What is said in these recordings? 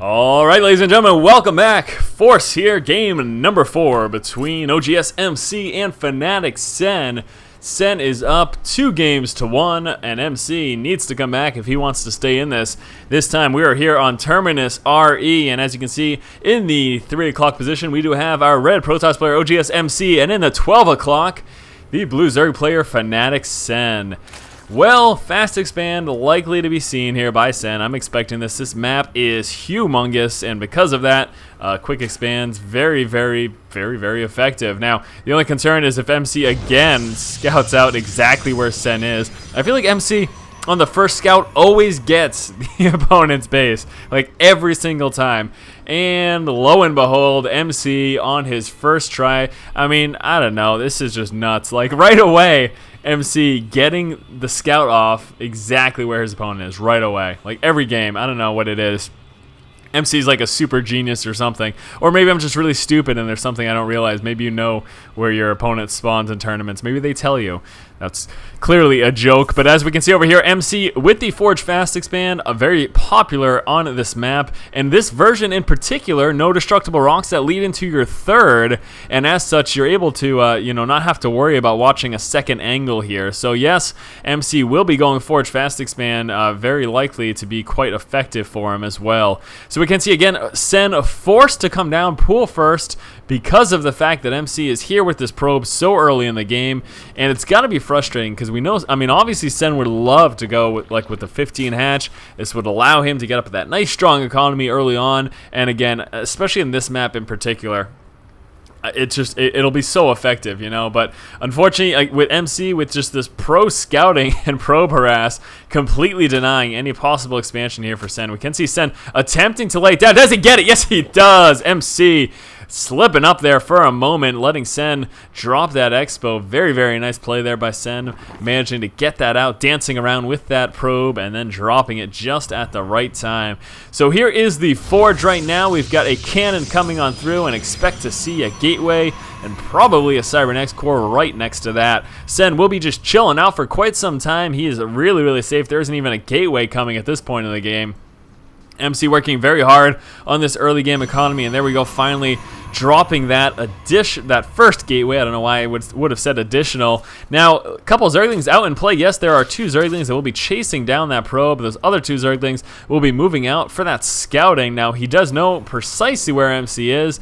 Alright, ladies and gentlemen, welcome back. Force here, game number 4 between OGS MC and Fnatic Sen. Sen is up 2-1, and MC needs to come back if he wants to stay in this. This time we are here on Terminus RE, and as you can see, in the 3 o'clock position, we do have our red Protoss player OGS MC, and in the 12 o'clock, the blue Zerg player Fnatic Sen. Well, fast expand likely to be seen here by Sen. I'm expecting this. This map is humongous, and because of that, quick expands very effective. Now, the only concern is if MC again scouts out exactly where Sen is. I feel like MC on the first scout always gets the opponent's base, like every single time. And lo and behold, MC on his first try, I mean, I don't know, this is just nuts. Like right away, MC getting the scout off exactly where his opponent is right away. Like every game, I don't know what it is. MC's like a super genius or something. Or maybe I'm just really stupid and there's something I don't realize. Maybe you know where your opponent spawns in tournaments. Maybe they tell you. That's clearly a joke, but as we can see over here, MC with the Forge Fast Expand, very popular on this map, and this version in particular, no destructible rocks that lead into your third, and as such, you're able to, not have to worry about watching a second angle here. So yes, MC will be going Forge Fast Expand, very likely to be quite effective for him as well. So we can see again, Sen forced to come down pool first because of the fact that MC is here with this probe so early in the game, and it's got to be frustrating because we know, I mean, obviously Sen would love to go with the 15 hatch. This would allow him to get up at that nice strong economy early on, and again, especially in this map in particular, it'll be so effective, but unfortunately, like with MC, with just this pro scouting and probe harass completely denying any possible expansion here for Sen. We can see Sen attempting to lay it down. Does he get it? Yes, he does. MC slipping up there for a moment, letting Sen drop that expo. Very nice play there by Sen, managing to get that out, dancing around with that probe, and then dropping it just at the right time. So here is the Forge right now. We've got a cannon coming on through and expect to see a gateway and probably a Cybernex core right next to that. Sen will be just chilling out for quite some time. He is really safe. There isn't even a gateway coming at this point in the game. MC working very hard on this early game economy, and there we go, finally dropping that first gateway. I don't know why I would have said additional. Now, a couple Zerglings out in play. Yes, there are 2 Zerglings that will be chasing down that probe. Those other 2 Zerglings will be moving out for that scouting. Now, he does know precisely where MC is,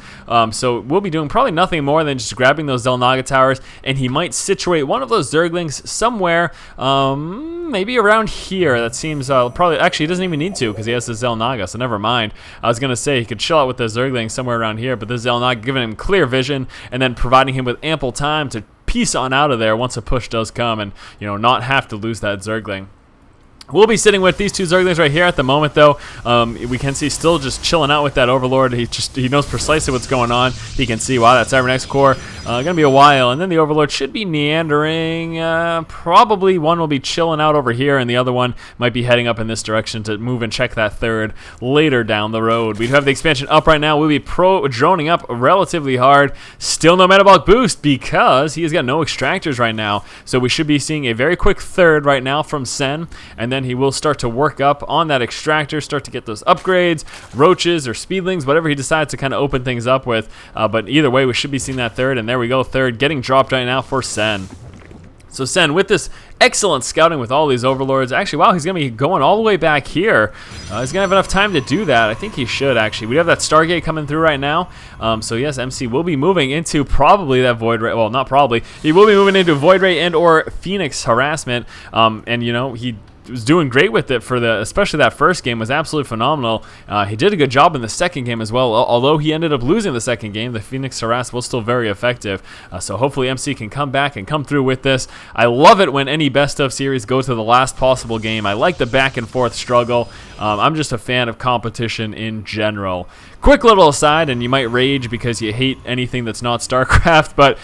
so we'll be doing probably nothing more than just grabbing those Zelnaga towers, and he might situate one of those Zerglings somewhere, maybe around here. That seems probably, actually, he doesn't even need to because he has the Zelnaga, so never mind. I was going to say he could chill out with the Zergling somewhere around here, but the Zelnaga giving him clear vision and then providing him with ample time to piece on out of there once a push does come and, not have to lose that Zergling. We'll be sitting with these 2 Zerglings right here at the moment, though. We can see still just chilling out with that Overlord. He knows precisely what's going on. He can see, wow, that Cybernex core gonna be a while, and then the Overlord should be meandering. Probably one will be chilling out over here, and the other one might be heading up in this direction to move and check that third later down the road. We have the expansion up right now. We'll be droning up relatively hard. Still no metabolic boost because he has got no extractors right now. So we should be seeing a very quick third right now from Sen, and then he will start to work up on that extractor, start to get those upgrades, roaches or speedlings, whatever he decides to kind of open things up with. But either way, we should be seeing that third, and there we go, third getting dropped right now for Sen. So Sen, with this excellent scouting with all these Overlords, actually, wow, he's going to be going all the way back here. He's going to have enough time to do that. I think he should, actually. We have that Stargate coming through right now. So yes, MC will be moving into probably that Void Ray. Well, not probably. He will be moving into Void Ray and or Phoenix Harassment. And, he was doing great with it for especially that first game was absolutely phenomenal. He did a good job in the second game as well. Although he ended up losing the second game, the Phoenix Harass was still very effective. So hopefully MC can come back and come through with this. I love it when any best of series go to the last possible game. I like the back and forth struggle. I'm just a fan of competition in general. Quick little aside, and you might rage because you hate anything that's not StarCraft, but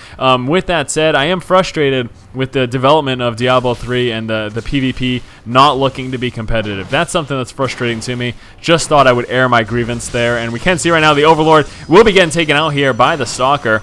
with that said, I am frustrated with the development of Diablo 3 and the PvP not looking to be competitive. That's something that's frustrating to me. Just thought I would air my grievance there, and we can see right now the Overlord will be getting taken out here by the Stalker.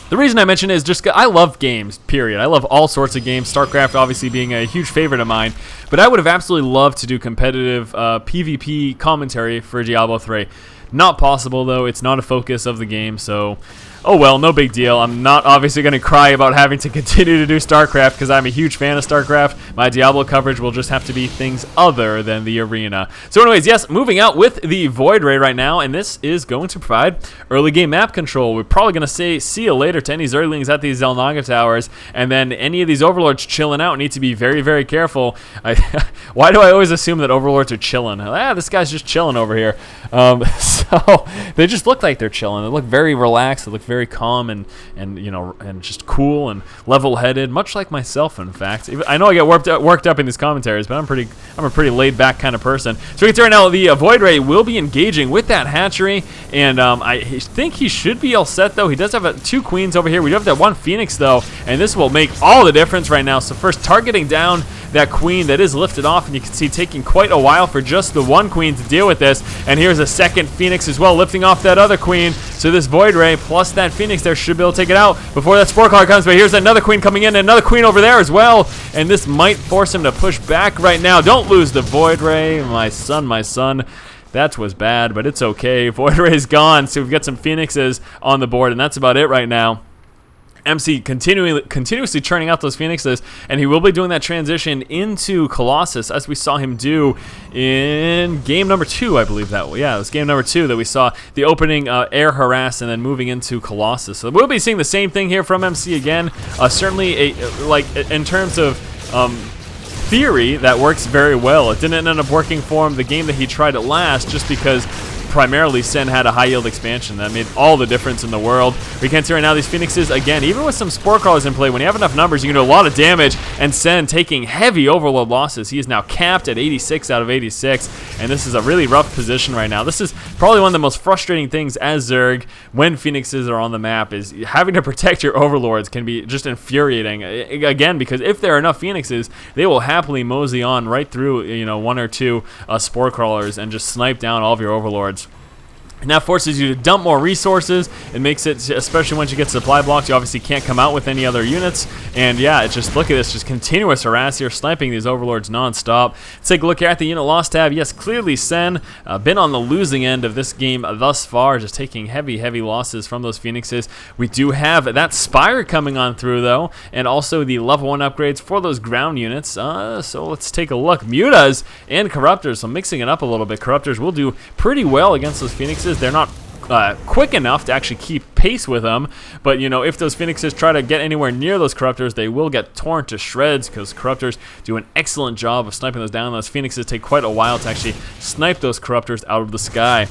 The reason I mention it is just I love games, period. I love all sorts of games, StarCraft obviously being a huge favorite of mine, but I would have absolutely loved to do competitive PvP commentary for Diablo 3. Not possible, though. It's not a focus of the game, so oh well, no big deal. I'm not obviously going to cry about having to continue to do StarCraft because I'm a huge fan of StarCraft. My Diablo coverage will just have to be things other than the arena. So anyways, yes, moving out with the Void Ray right now, and this is going to provide early game map control. We're probably going to say see you later to any Zerglings at these Zelnaga towers, and then any of these Overlords chilling out need to be very, very careful. Why do I always assume that Overlords are chilling? This guy's just chilling over here. So they just look like they're chilling. They look very relaxed. They look very calm and you know, and just cool and level-headed, much like myself, in fact. I know I get worked up in these commentaries, but I'm a pretty laid-back kind of person. So we can see right now the Void Ray will be engaging with that hatchery, and I think he should be all set, though. He does have 2 queens over here. We do have that 1 phoenix, though, and this will make all the difference right now. So first, targeting down that queen that is lifted off, and you can see taking quite a while for just the 1 queen to deal with this. And here's a 2nd phoenix as well, lifting off that other queen. So this Void Ray plus that phoenix there should be able to take it out before that spore card comes. But here's another queen coming in, and another queen over there as well. And this might force him to push back right now. Don't lose the Void Ray, my son, my son. That was bad, but it's okay. Void Ray's gone, so we've got some phoenixes on the board, and that's about it right now. MC continuously churning out those phoenixes, and he will be doing that transition into Colossus, as we saw him do in game number 2, I believe that. Yeah, it was game number 2 that we saw the opening air harass and then moving into Colossus. So we'll be seeing the same thing here from MC again. Certainly, like in terms of theory, that works very well. It didn't end up working for him the game that he tried it last, just because primarily Sen had a high yield expansion that made all the difference in the world. We can see right now these phoenixes, again, even with some spore crawlers in play, when you have enough numbers, you can do a lot of damage, and Sen taking heavy overload losses. He is now capped at 86 out of 86, and this is a really rough position right now. This is probably one of the most frustrating things as Zerg when phoenixes are on the map, is having to protect your overlords can be just infuriating. Again, because if there are enough phoenixes, they will happily mosey on right through, you know, 1 or 2 spore crawlers and just snipe down all of your overlords. And that forces you to dump more resources. It makes it, especially once you get supply blocks, you obviously can't come out with any other units. And yeah, it's just, look at this, just continuous harass here, sniping these overlords non-stop. Let's take a look here at the unit loss tab. Yes, clearly Sen been on the losing end of this game thus far, just taking heavy losses from those phoenixes. We do have that Spire coming on through, though, and also the level 1 upgrades for those ground units. So let's take a look. Mutas and Corruptors, so mixing it up a little bit. Corruptors will do pretty well against those phoenixes. They're not quick enough to actually keep pace with them, but you know, if those phoenixes try to get anywhere near those corruptors, they will get torn to shreds, because corruptors do an excellent job of sniping those down. Those phoenixes take quite a while to actually snipe those corruptors out of the sky.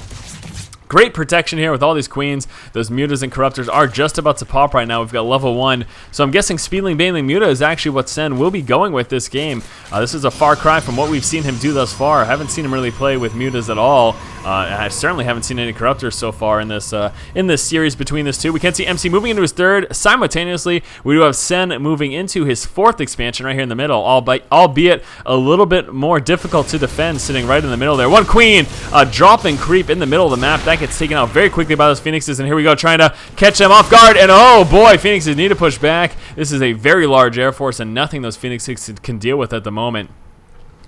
Great protection here with all these queens. Those mutas and corruptors are just about to pop right now. We've got level 1. So I'm guessing Speedling, Baneling, Muta is actually what Sen will be going with this game. This is a far cry from what we've seen him do thus far. I haven't seen him really play with mutas at all. I certainly haven't seen any corruptors so far in this series between these two. We can see MC moving into his 3rd. Simultaneously, we do have Sen moving into his 4th expansion right here in the middle, albeit a little bit more difficult to defend, sitting right in the middle there. 1 queen, dropping creep in the middle of the map. That gets taken out very quickly by those phoenixes, and here we go, trying to catch them off guard, and oh boy, phoenixes need to push back. This is a very large air force, and nothing those phoenixes can deal with at the moment.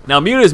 Now, mutas,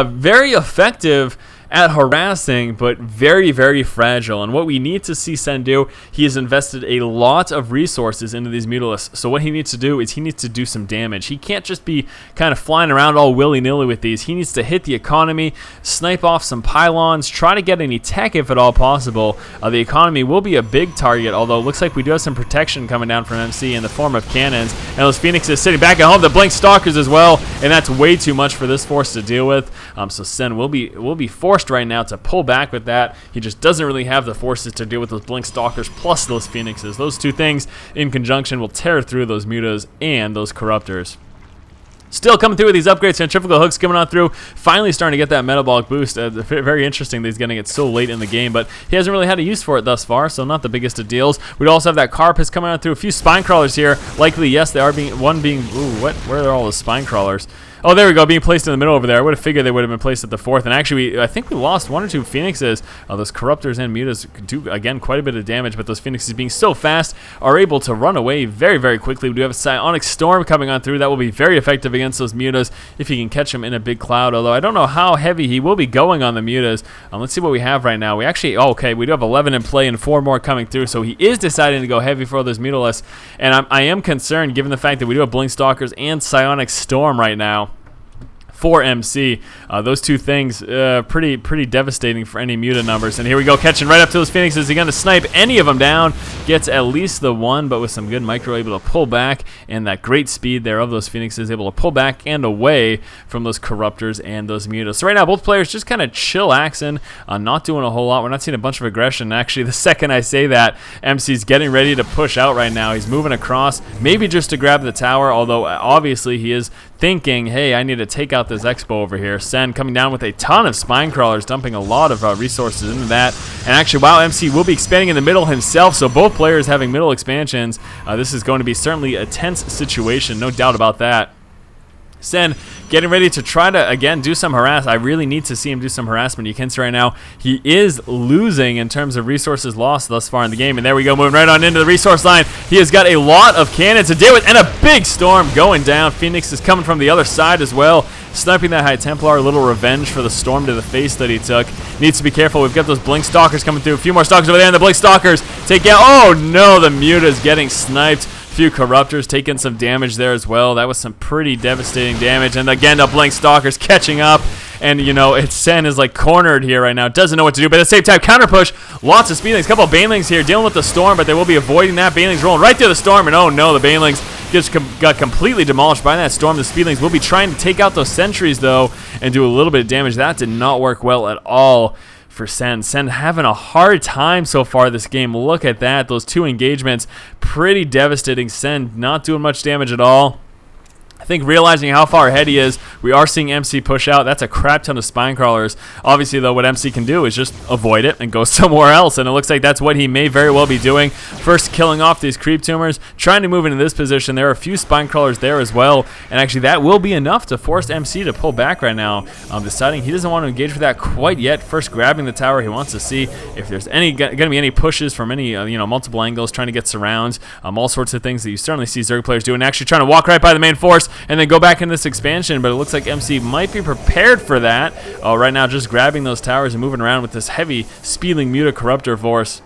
very effective at harassing, but very fragile. And what we need to see Sen do, he has invested a lot of resources into these mutalisks. So what he needs to do is he needs to do some damage. He can't just be kind of flying around all willy-nilly with these. He needs to hit the economy, snipe off some pylons, try to get any tech if at all possible. The economy will be a big target, although it looks like we do have some protection coming down from MC in the form of cannons. And those phoenixes sitting back at home, the blink stalkers as well, and that's way too much for this force to deal with. So Sen will be forced right now to pull back with that. He just doesn't really have the forces to deal with those blink stalkers plus those phoenixes. Those two things in conjunction will tear through those mutas and those corruptors. Still coming through with these upgrades. Centrifugal hooks coming on through. Finally starting to get that metabolic boost. Very interesting that he's getting it so late in the game, but he hasn't really had a use for it thus far, so not the biggest of deals. We'd also have that Carapace coming on through. A few spine crawlers here. Likely, yes, they are being... Ooh, what? Where are all the spine crawlers? Oh, there we go, being placed in the middle over there. I would have figured they would have been placed at the 4th. And actually, I think we lost 1 or 2 Phoenixes. Those Corruptors and Mutas do, again, quite a bit of damage, but those Phoenixes being so fast are able to run away very, very quickly. We do have a Psionic Storm coming on through. That will be very effective against those Mutas if he can catch him in a big cloud, although I don't know how heavy he will be going on the Mutas. Let's see what we have right now. We actually, okay, we do have 11 in play and 4 more coming through, so he is deciding to go heavy for those Mutalisks. And I am concerned, given the fact that we do have Blink Stalkers and Psionic Storm right now. For MC, those two things pretty devastating for any Muta numbers. And here we go, catching right up to those Phoenixes. Is he going to snipe any of them down? Gets at least the 1, but with some good micro, able to pull back, and that great speed there of those Phoenixes, able to pull back and away from those Corruptors and those Mutas. So right now, both players just kind of chillaxing, not doing a whole lot. We're not seeing a bunch of aggression. Actually, the second I say that, MC's getting ready to push out right now. He's moving across, maybe just to grab the tower, although obviously he is thinking, hey, I need to take out this Expo over here. Sen coming down with a ton of spine crawlers, dumping a lot of resources into that. And actually, wow, MC will be expanding in the middle himself, so both players having middle expansions. This is going to be certainly a tense situation, no doubt about that. Sen getting ready to try to, again, do some harass. I really need to see him do some harassment. You can see right now he is losing in terms of resources lost thus far in the game. And there we go, moving right on into the resource line. He has got a lot of cannons to deal with and a big storm going down. Phoenix is coming from the other side as well, sniping that High Templar. A little revenge for the storm to the face that he took. Needs to be careful. We've got those Blink Stalkers coming through. A few more Stalkers over there, and the Blink Stalkers take out. Oh no, the Muta's getting sniped. Few Corruptors taking some damage there as well. That was some pretty devastating damage. And again, the Blink Stalkers catching up. And, you know, Sen is like cornered here right now. Doesn't know what to do. But at the same time, counter push. Lots of Speedlings. A couple of Banelings here dealing with the storm, but they will be avoiding that. Banelings rolling right through the storm. And oh no, the Banelings just got completely demolished by that storm. The Speedlings will be trying to take out those sentries, though, and do a little bit of damage. That did not work well at all for Sen. Sen having a hard time so far this game. Look at that. Those 2 engagements, pretty devastating. Sen not doing much damage at all. I think realizing how far ahead he is, we are seeing MC push out. That's a crap ton of spine crawlers. Obviously, though, what MC can do is just avoid it and go somewhere else, and it looks like that's what he may very well be doing. First, killing off these creep tumors, trying to move into this position. There are a few spine crawlers there as well, and actually that will be enough to force MC to pull back right now. Deciding he doesn't want to engage with that quite yet. First, grabbing the tower. He wants to see if there's going to be any pushes from any multiple angles, trying to get surrounds, all sorts of things that you certainly see Zerg players doing. Actually, trying to walk right by the main force and then go back in this expansion, but it looks like MC might be prepared for that. Right now, just grabbing those towers and moving around with this heavy Speedling Muta Corruptor force.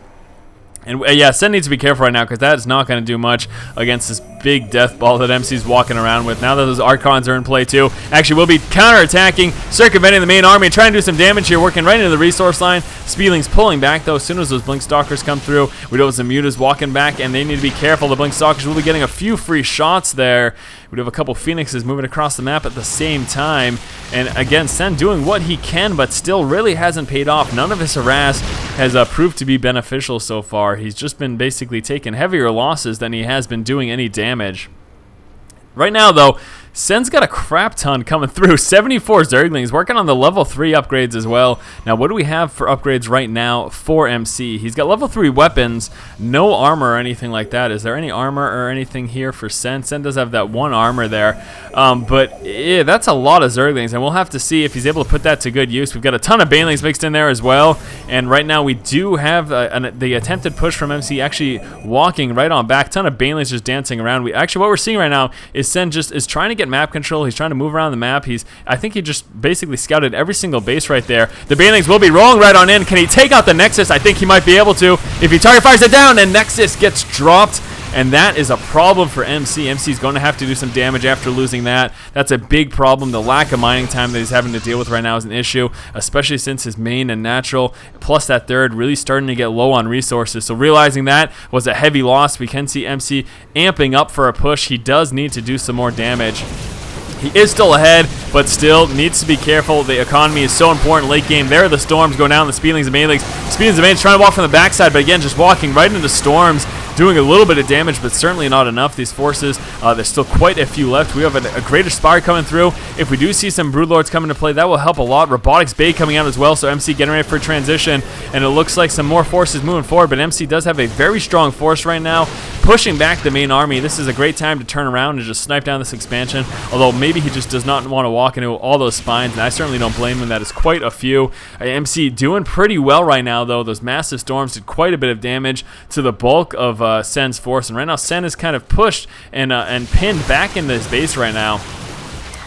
And yeah, Sen needs to be careful right now because that is not going to do much against this big death ball that MC's walking around with. Now that those Archons are in play too, actually will be counterattacking, circumventing the main army, and trying to do some damage here, working right into the resource line. Speedling's pulling back though. As soon as those Blink Stalkers come through, we know have some Mutas walking back, and they need to be careful. The Blink Stalkers will be getting a few free shots there. We do have a couple Phoenixes moving across the map at the same time. And again, Sen doing what he can, but still really hasn't paid off. None of his harass has proved to be beneficial so far. He's just been basically taking heavier losses than he has been doing any damage. Right now, though, Sen's got a crap ton coming through. 74 Zerglings, working on the level 3 upgrades as well. Now, what do we have for upgrades right now for MC? He's got level 3 weapons, no armor or anything like that. Is there any armor or anything here for Sen? Sen does have that 1 armor there. But yeah, that's a lot of Zerglings, and we'll have to see if he's able to put that to good use. We've got a ton of Banelings mixed in there as well. And right now, we do have the attempted push from MC actually walking right on back. Ton of Banelings just dancing around. What we're seeing right now is Sen just is trying to get map control. He's trying to move around the map. I think he just basically scouted every single base right there. The Banelings will be rolling right on in. Can he take out the Nexus? I think he might be able to. If he target fires it down, and Nexus gets dropped, and that is a problem for MC. MC's going to have to do some damage after losing that. That's a big problem. The lack of mining time that he's having to deal with right now is an issue, especially since his main and natural, plus that third, really starting to get low on resources. So realizing that was a heavy loss, we can see MC amping up for a push. He does need to do some more damage. He is still ahead, but still needs to be careful. The economy is so important late game. There are the storms going down, the Speedlings and Banelings. Speedlings and Banelings trying to walk from the backside, but again, just walking right into storms. doing a little bit of damage, but certainly not enough. These forces, there's still quite a few left. We have a Greater Spire coming through. If we do see some Broodlords come into play, that will help a lot. Robotics Bay coming out as well, so MC getting ready for transition, and it looks like some more forces moving forward, but MC does have a very strong force right now, pushing back the main army. This is a great time to turn around and just snipe down this expansion, although maybe he just does not want to walk into all those spines, and I certainly don't blame him. That is quite a few. MC doing pretty well right now, though. Those massive storms did quite a bit of damage to the bulk of Sen's force, and right now Sen is kind of pushed and pinned back into his base right now.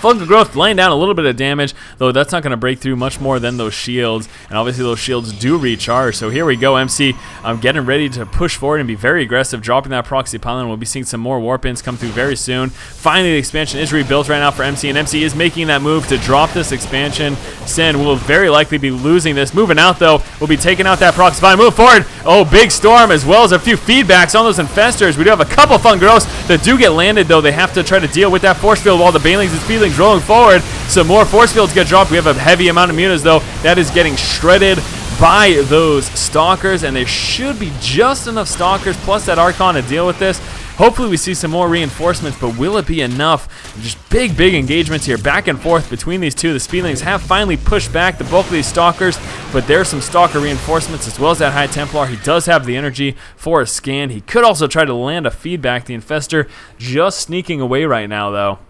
Fungal Growth laying down a little bit of damage, though that's not going to break through much more than those shields, and obviously those shields do recharge. So here we go, MC getting ready to push forward and be very aggressive, dropping that proxy pylon. We'll be seeing some more warp-ins come through very soon. Finally, the expansion is rebuilt right now for MC, and MC is making that move to drop this expansion. Sen will very likely be losing this. Moving out, though, we'll be taking out that proxy pylon. Move forward. Oh, big storm, as well as a few feedbacks on those infestors. We do have a couple Fungal Growths that do get landed, though. They have to try to deal with that force field while the Banelings and Speedlings rolling forward. Some more force fields get dropped. We have a heavy amount of mutas, though. That is getting shredded by those Stalkers, and there should be just enough Stalkers plus that Archon to deal with this. Hopefully we see some more reinforcements, but will it be enough? Just big engagements here, back and forth between these two. The Speedlings have finally pushed back the bulk of these Stalkers, but there's some Stalker reinforcements as well as that High Templar. He does have the energy for a scan. He could also try to land a feedback. The Infestor just sneaking away right now, though.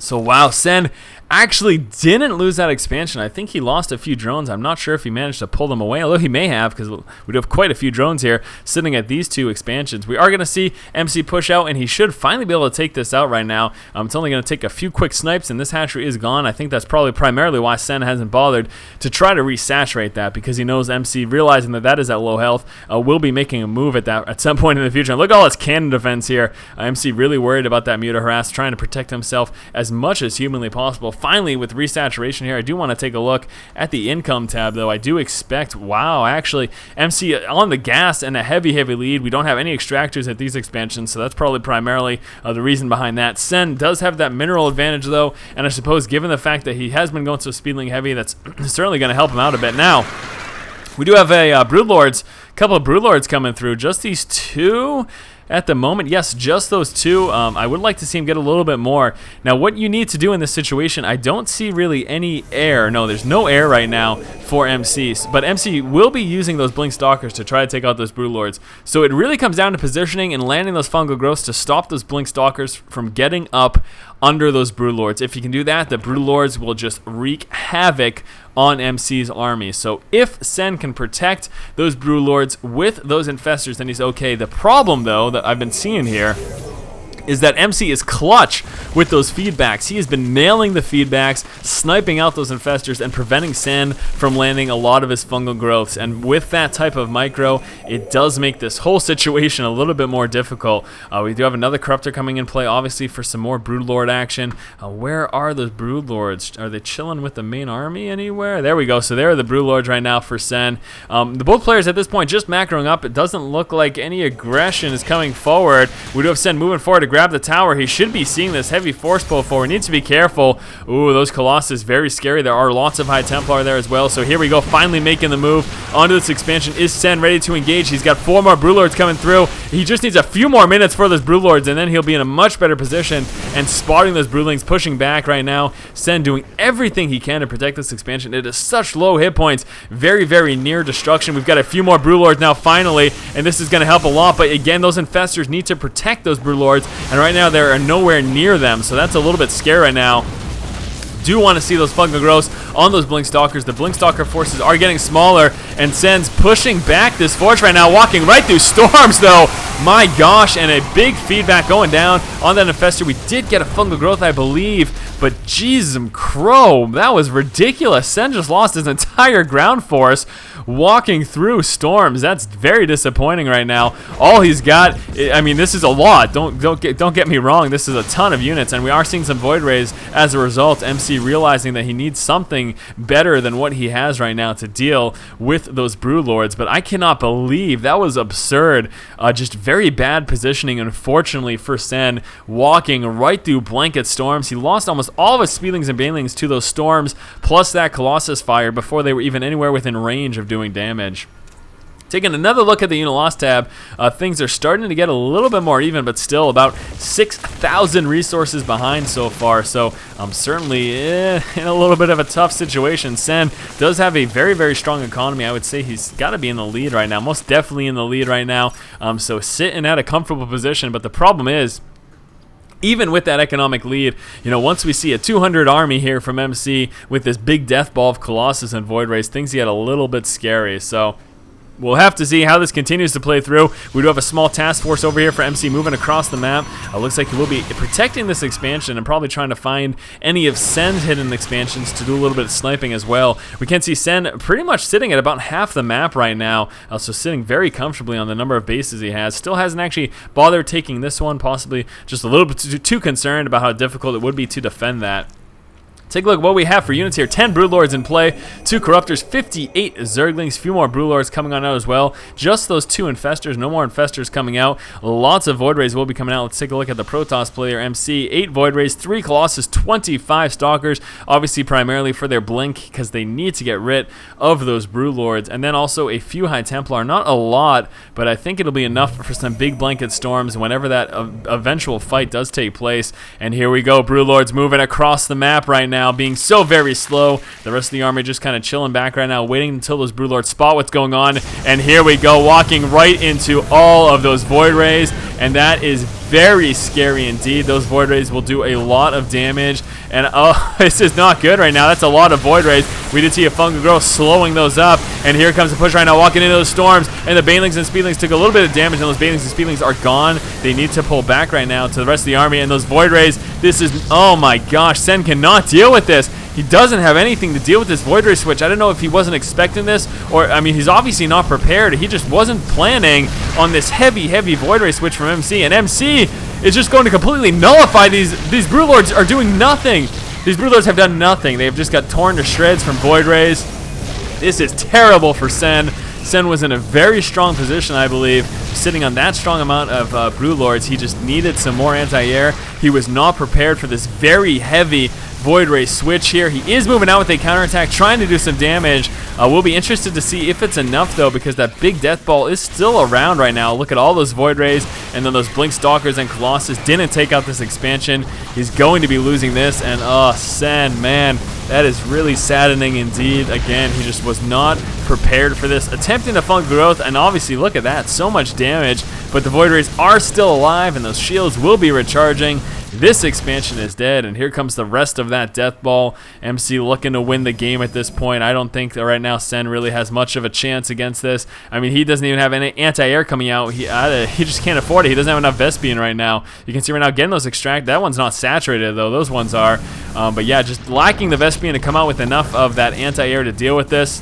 So wow, Sen actually didn't lose that expansion. I think he lost a few drones. I'm not sure if he managed to pull them away, although he may have, because we do have quite a few drones here sitting at these two expansions. We are going to see MC push out, and he should finally be able to take this out right now. It's only going to take a few quick snipes, and this hatchery is gone. I think that's probably primarily why Sen hasn't bothered to try to resaturate that, because he knows MC, realizing that that is at low health, will be making a move at that at some point in the future. And look at all his cannon defense here. MC really worried about that Muta Harass, trying to protect himself as much as humanly possible. Finally, with resaturation here, I do want to take a look at the income tab, though. I do expect, wow, actually, MC on the gas and a heavy lead. We don't have any extractors at these expansions, so that's probably primarily the reason behind that. Sen does have that mineral advantage, though, and I suppose given the fact that he has been going so Speedling heavy, that's certainly going to help him out a bit. Now, we do have a couple of Broodlords coming through. Just these two at the moment. Yes, just those two. I would like to see him get a little bit more. Now, what you need to do in this situation, I don't see really any air. No, there's no air right now for MC, but MC will be using those Blink Stalkers to try to take out those Broodlords. So it really comes down to positioning and landing those Fungal Growths to stop those Blink Stalkers from getting up under those Broodlords. If you can do that, the Broodlords will just wreak havoc on MC's army. So if Sen can protect those Broodlords with those Infestors, then he's okay. The problem, though, that I've been seeing here is that MC is clutch with those feedbacks. He has been nailing the feedbacks, sniping out those Infestors, and preventing Sen from landing a lot of his Fungal Growths. And with that type of micro, it does make this whole situation a little bit more difficult. We do have another Corruptor coming in play, obviously, for some more Broodlord action. Where are those Broodlords? Are they chilling with the main army anywhere? There we go. So there are the Broodlords right now for Sen. Both players at this point just macroing up. It doesn't look like any aggression is coming forward. We do have Sen moving forward to grab the tower. He should be seeing this heavy force pull forward. Needs to be careful. Ooh, those Colossus, very scary. There are lots of High Templar there as well. So here we go, finally making the move onto this expansion. Is Sen ready to engage? He's got 4 more Broodlords coming through. He just needs a few more minutes for those Broodlords, and then he'll be in a much better position and spotting those Broodlings pushing back right now. Sen doing everything he can to protect this expansion. It is such low hit points, very near destruction. We've got a few more Broodlords now finally, and this is going to help a lot. But again, those Infestors need to protect those Broodlords, and right now they are nowhere near them, so that's a little bit scary right now. Do want to see those Fungal Growths on those Blink Stalkers. The Blink Stalker forces are getting smaller, and Sen's pushing back this force right now, walking right through storms, though. My gosh, and a big feedback going down on that Infestor. We did get a Fungal Growth, I believe, but Jesus crow, that was ridiculous. Sen just lost his entire ground force walking through storms. That's very disappointing right now. All he's got, I mean, this is a lot. Don't get me wrong. This is a ton of units, and we are seeing some Void Rays as a result. MC realizing that he needs something better than what he has right now to deal with those Broodlords. But I cannot believe that was absurd. Just very bad positioning, unfortunately, for Sen, walking right through blanket storms. He lost almost all of his Speedlings and Banelings to those storms, plus that Colossus fire before they were even anywhere within range of doing damage. Taking another look at the unit loss tab, things are starting to get a little bit more even, but still about 6,000 resources behind so far. So I'm certainly in a little bit of a tough situation. Sen does have a very, very strong economy. I would say he's got to be in the lead right now, most definitely in the lead right now. So sitting at a comfortable position, but the problem is, even with that economic lead, once we see a 200 army here from MC with this big death ball of Colossus and Void Rays, things get a little bit scary. So we'll have to see how this continues to play through. We do have a small task force over here for MC moving across the map. Looks like he will be protecting this expansion and probably trying to find any of Sen's hidden expansions to do a little bit of sniping as well. We can see Sen pretty much sitting at about half the map right now, so sitting very comfortably on the number of bases he has. Still hasn't actually bothered taking this one, possibly just a little bit too concerned about how difficult it would be to defend that. Take a look at what we have for units here. 10 Broodlords in play, 2 Corruptors, 58 Zerglings, few more Broodlords coming on out as well. Just those 2 Infestors, no more Infestors coming out. Lots of Void Rays will be coming out. Let's take a look at the Protoss player MC. 8 Void Rays, 3 Colossus, 25 Stalkers, obviously primarily for their blink because they need to get rid of those Broodlords. And then also a few High Templar, not a lot, but I think it'll be enough for some big blanket storms whenever that eventual fight does take place. And here we go, Broodlords moving across the map right now, being so very slow. The rest of the army just kind of chilling back right now, waiting until those Broodlords spot what's going on. And here we go, walking right into all of those Void Rays, and that is very scary indeed. Those Void Rays will do a lot of damage, and oh, this is not good right now. That's a lot of Void Rays. We did see a Fungal Growth slowing those up, and here comes the push right now, walking into those storms, and the Banelings and Speedlings took a little bit of damage, and those Banelings and Speedlings are gone. They need to pull back right now to the rest of the army, and those Void Rays, this is, oh my gosh, Sen cannot deal with this. He doesn't have anything to deal with this Void Ray switch. I don't know if he wasn't expecting this, or, I mean, he's obviously not prepared. He just wasn't planning on this heavy, heavy Void Ray switch from MC, and MC is just going to completely nullify these Broodlords are doing nothing. These Broodlords have done nothing. They've just got torn to shreds from Void Rays. This is terrible for Sen. Sen was in a very strong position, I believe, sitting on that strong amount of Broodlords. He just needed some more anti-air. He was not prepared for this very heavy Void Ray switch here. He is moving out with a counterattack, trying to do some damage. We'll be interested to see if it's enough, though, because that big death ball is still around right now. Look at all those Void Rays, and then those Blink Stalkers and Colossus didn't take out this expansion. He's going to be losing this, and Sen, man, that is really saddening indeed. Again, he just was not prepared for this. Attempting to Fungal Growth, and obviously, look at that, so much damage, but the Void Rays are still alive, and those shields will be recharging. This expansion is dead, and here comes the rest of that death ball. MC looking to win the game at this point. I don't think that right now Sen really has much of a chance against this. I mean, he doesn't even have any anti-air coming out. He just can't afford it. He doesn't have enough Vespian right now. You can see right now getting those extract. That one's not saturated, though. Those ones are. But yeah, just lacking the Vespian to come out with enough of that anti-air to deal with this.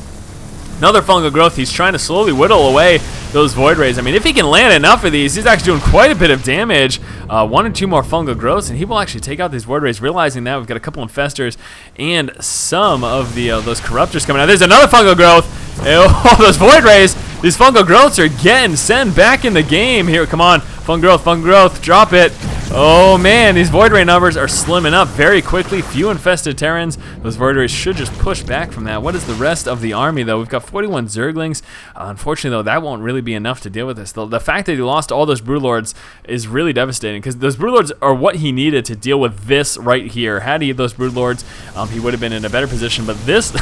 Another Fungal Growth. He's trying to slowly whittle away those Void Rays. I mean, if he can land enough of these, he's actually doing quite a bit of damage. 1 or 2 more Fungal Growths, and he will actually take out these Void Rays, realizing that we've got a couple Infestors and some of the those Corruptors coming out. There's another Fungal Growth. Oh, those Void Rays. These Fungal Growths are getting Sen back in the game. Here, come on. Fungal Growth, drop it. Oh man, these Void Ray numbers are slimming up very quickly. Few infested Terrans. Those Void Rays should just push back from that. What is the rest of the army, though? We've got 41 Zerglings. Unfortunately, though, that won't really be enough to deal with this. The fact that he lost all those Broodlords is really devastating, because those Broodlords are what he needed to deal with this right here. Had he had those Broodlords, he would have been in a better position, but this...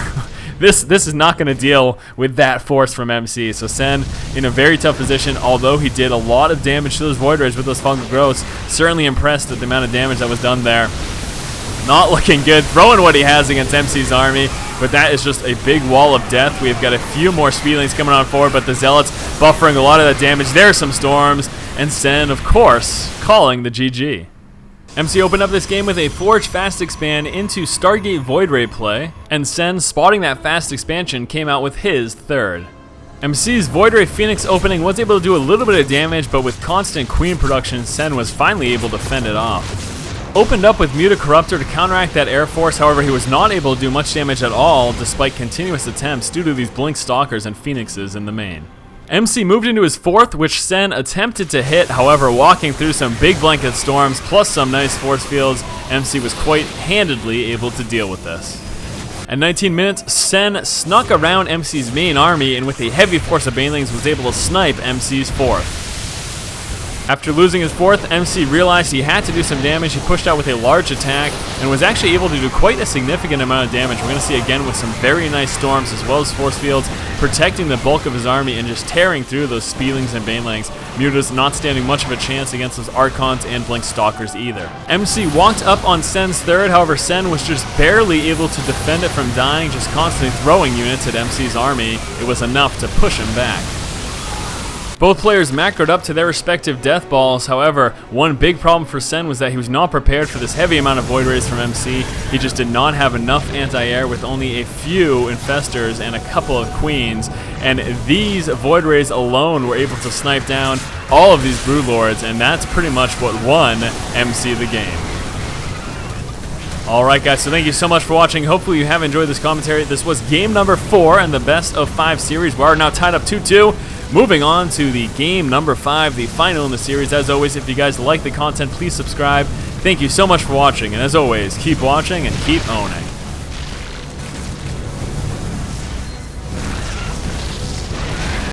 This is not going to deal with that force from MC. So Sen in a very tough position, although he did a lot of damage to those Void Rays with those Fungal Growths. Certainly impressed at the amount of damage that was done there. Not looking good, throwing what he has against MC's army, but that is just a big wall of death. We've got a few more Speedlings coming on forward, but the Zealots buffering a lot of that damage. There's some storms, and Sen, of course, calling the GG. MC opened up this game with a Forge Fast Expand into Stargate Void Ray play, and Sen, spotting that fast expansion, came out with his third. MC's Void Ray Phoenix opening was able to do a little bit of damage, but with constant Queen production, Sen was finally able to fend it off. Opened up with Muta Corruptor to counteract that Air Force, however he was not able to do much damage at all despite continuous attempts due to these Blink Stalkers and Phoenixes in the main. MC moved into his fourth, which Sen attempted to hit, however, walking through some big blanket storms plus some nice force fields, MC was quite handedly able to deal with this. At 19 minutes, Sen snuck around MC's main army and with a heavy force of banelings was able to snipe MC's 4th. After losing his 4th, MC realized he had to do some damage. He pushed out with a large attack and was actually able to do quite a significant amount of damage. We're going to see again with some very nice storms as well as force fields, protecting the bulk of his army and just tearing through those Speedlings and Banelings. Muta's not standing much of a chance against those Archons and Blink Stalkers either. MC walked up on Sen's 3rd, however Sen was just barely able to defend it from dying, just constantly throwing units at MC's army. It was enough to push him back. Both players macroed up to their respective death balls. However, one big problem for Sen was that he was not prepared for this heavy amount of Void Rays from MC. He just did not have enough anti-air with only a few Infestors and a couple of Queens. And these Void Rays alone were able to snipe down all of these Broodlords, and that's pretty much what won MC the game. Alright guys, so thank you so much for watching. Hopefully you have enjoyed this commentary. This was game number 4 in the best of 5 series. We are now tied up 2-2. Moving on to the game number 5, the final in the series. As always, if you guys like the content, please subscribe. Thank you so much for watching, and as always, keep watching and keep owning.